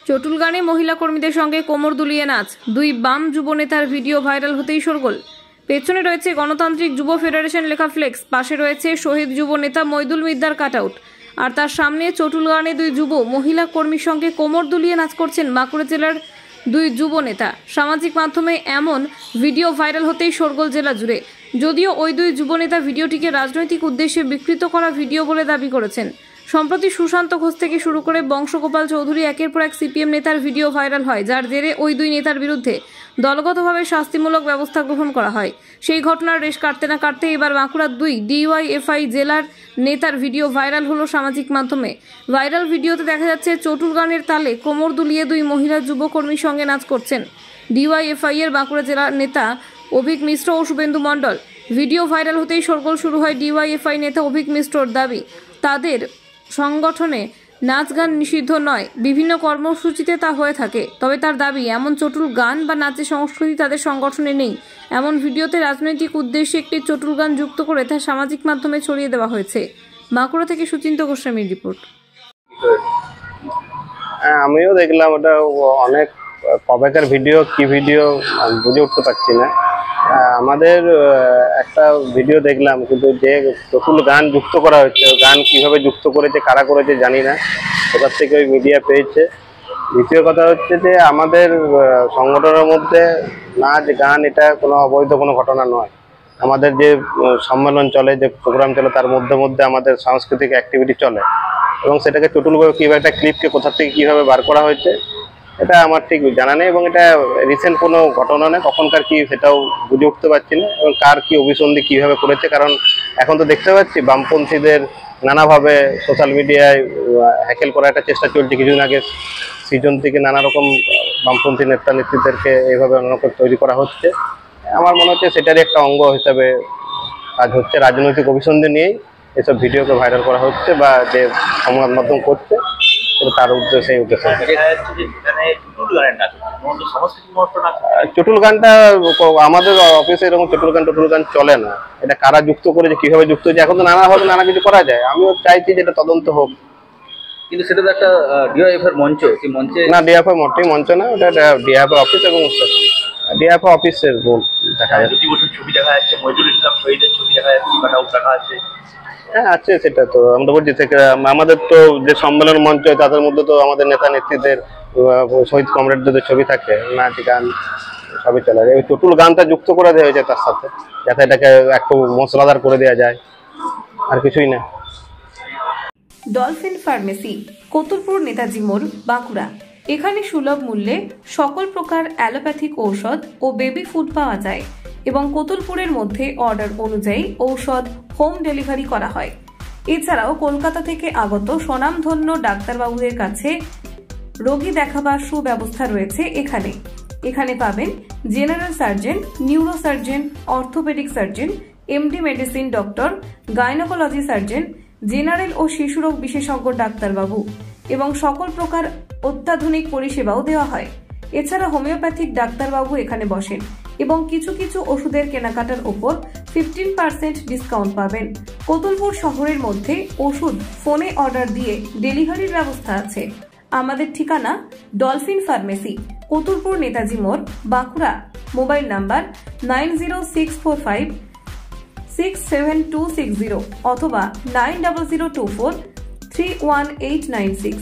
চটুল গানে মহিলা কর্মীদের সঙ্গে কোমর দুলিয়ে নাচ, দুই বাম যুব নেতার ভিডিও ভাইরাল হতেই শোরগোল। পেছনে রয়েছে গণতান্ত্রিক যুব ফেডারেশন লেখা ফ্লেক্স, পাশে রয়েছে শহীদ যুব নেতা মইদুল মিদ্দার কাটআউট, আর তার সামনে চটুল গানে দুই যুব মহিলা কর্মীর সঙ্গে কোমর দুলিয়ে নাচ করছেন বাঁকুড়া জেলার দুই যুব নেতা। সামাজিক মাধ্যমে এমন ভিডিও ভাইরাল হতেই শোরগোল জেলা জুড়ে। যদিও ওই দুই যুব নেতা ভিডিওটিকে রাজনৈতিক উদ্দেশ্যে বিকৃত করা ভিডিও বলে দাবি করেছেন। সম্প্রতি সুশান্ত ঘোষ থেকে শুরু করে বংশগোপাল চৌধুরী একের পর এক সিপিএম নেতার ভিডিও ভাইরাল হয়, যার জেরে ওই দুই নেতার বিরুদ্ধে দলগতভাবে শাস্তিমূলক ব্যবস্থা গ্রহণ করা হয়। সেই ঘটনার রেশ কাটতে না কাটতে এবার বাঁকুড়ার দুই ডিওয়াইএফআই জেলার নেতার ভিডিও ভাইরাল হলো সামাজিক মাধ্যমে। ভাইরাল ভিডিওতে দেখা যাচ্ছে চটুল গানের তালে কোমর দুলিয়ে দুই মহিলা যুবকর্মীর সঙ্গে নাচ করছেন ডিওয়াইএফআই এর বাঁকুড়া জেলার নেতা অভিক মিশ্র ও শুভেন্দু মণ্ডল। ভিডিও ভাইরাল হতেই শোরগোল শুরু হয়। ডিওয়াইএফআই নেতা অভিক মিশ্রর দাবি, তাদের সংগঠনে নাচ গান নিষিদ্ধ নয়, বিভিন্ন কর্মসূচিতে তা হয়ে থাকে। তবে তার দাবি, এমন চটুল গান বা নাচের সংস্কৃতি তাদের সংগঠনে নেই। এমন ভিডিওতে রাজনৈতিক উদ্দেশ্যে একটি চটুল গান যুক্ত করে তা সামাজিক মাধ্যমে ছড়িয়ে দেওয়া হয়েছে। বাঁকুড়া থেকে সুচিন্ত গোস্বামীর রিপোর্ট। আমিও দেখলাম, ওটা অনেক কবেকার ভিডিও, কি ভিডিও বুঝে উঠতে পারছি না। আমাদের একটা ভিডিও দেখলাম, কিন্তু যে চটুল গান যুক্ত করা হচ্ছে, গান কিভাবে যুক্ত করেছে, কারা করেছে জানি না, ওটার থেকে ওই মিডিয়া পেয়েছে। দ্বিতীয় কথা হচ্ছে যে আমাদের সংগঠনের মধ্যে নাচ গান এটা কোনো অবৈধ কোনো ঘটনা নয়। আমাদের যে সম্মেলন চলে, যে প্রোগ্রাম চলে, তার মধ্যে মধ্যে আমাদের সাংস্কৃতিক অ্যাক্টিভিটি চলে, এবং সেটাকে চটুলভাবে কীভাবে একটা ক্লিপকে কোথা থেকে কীভাবে বার করা হয়েছে এটা আমার ঠিক জানা নেই, এবং এটা রিসেন্ট কোনো ঘটনা নেই, কখনকার কি সেটাও বুঝে উঠতে পারছি না, এবং কার কি অভিসন্ধি কীভাবে করেছে। কারণ এখন তো দেখতে পাচ্ছি বামপন্থীদের নানাভাবে সোশ্যাল মিডিয়ায় হ্যাকেল করার একটা চেষ্টা চলছে। কিছুদিন আগে সৃজন থেকে নানা রকম বামপন্থী নেতা নেত্রীদেরকে এইভাবে অন্যরকম তৈরি করা হচ্ছে। আমার মনে হচ্ছে সেটারই একটা অঙ্গ হিসাবে কাজ হচ্ছে। রাজনৈতিক অভিসন্ধি নিয়েই এসব ভিডিওকে ভাইরাল করা হচ্ছে, বা যে সংবাদ মাধ্যম করছে তার উদ্দেশ্যে চটুল গানটা আমাদের অফিসে এরকম চটুল গান চলে না। এটা কারা যুক্ত করেছে, কিভাবে যুক্ত হয়েছে, এখন তো নানাভাবে নানা কিছু করা যায়। আমিও চাইছি যে এটা তদন্ত হোক, কিন্তু সেটা তো একটা ডিওএফআই মঞ্চ, সেই মঞ্চে না, ডিএফআই মোটেই মঞ্চ না, ওটা ডিএফআই অফিস, এবং ডিএফআই অফিসের দেখা যাচ্ছে। ছবি দেখা যাচ্ছে, মইদুল ইসলাম শহীদের ছবি দেখা যাচ্ছে, কাটআউট রাখা আছে। হ্যাঁ আছে, সেটা তো আমরা বলছি। আমাদের তো যে সম্মেলন মঞ্চ, তাদের মধ্যে তো আমাদের নেতা নেত্রীদের, শহীদ কমরেডদের ছবি থাকে, নাচ গান সবই চলে। এই চটুল গানটা যুক্ত করে দেওয়া হয়েছে তার সাথে, যাতে এটাকে একটু মশলাদার করে দেওয়া যায়, আর কিছুই না। ডলফিন ফার্মেসি, কতুলপুর নেতাজি মোড়, বাঁকুড়া। এখানে সুলভ মূল্যে সকল প্রকার অ্যালোপ্যাথিক ঔষধ ও বেবি ফুড পাওয়া যায়, এবং কতুলপুরের মধ্যে অর্ডার অনুযায়ী ঔষধ হোম ডেলিভারি করা হয়। এছাড়াও কলকাতা থেকে আগত স্বনামধন্য ডাক্তারবাবুদের কাছে রোগী দেখাবার সুব্যবস্থা রয়েছে। এখানে পাবেন general surgeon, neuro surgeon, orthopaedic surgeon, MD medicine doctor, gynaecology surgeon, general ও শিশুরোগ বিশেষজ্ঞ ডাক্তারবাবু, এবং সকল প্রকার অত্যাধুনিক পরিষেবাও দেওয়া হয়। এছাড়া হোমিওপ্যাথিক ডাক্তারবাবু এখানে বসেন, এবং কিছু কিছু ওষুধের কেনাকাটার ওপর 15% ডিসকাউন্ট পাবেন। কতুলপুর শহরের মধ্যে ওষুধ ফোনে অর্ডার দিয়ে ডেলিভারির ব্যবস্থা আছে। আমাদের ঠিকানা ডলফিন ফার্মেসি, কতুলপুর নেতাজি মোড়, বাঁকুড়া। মোবাইল নাম্বার 9064567260 অথবা 9002431896।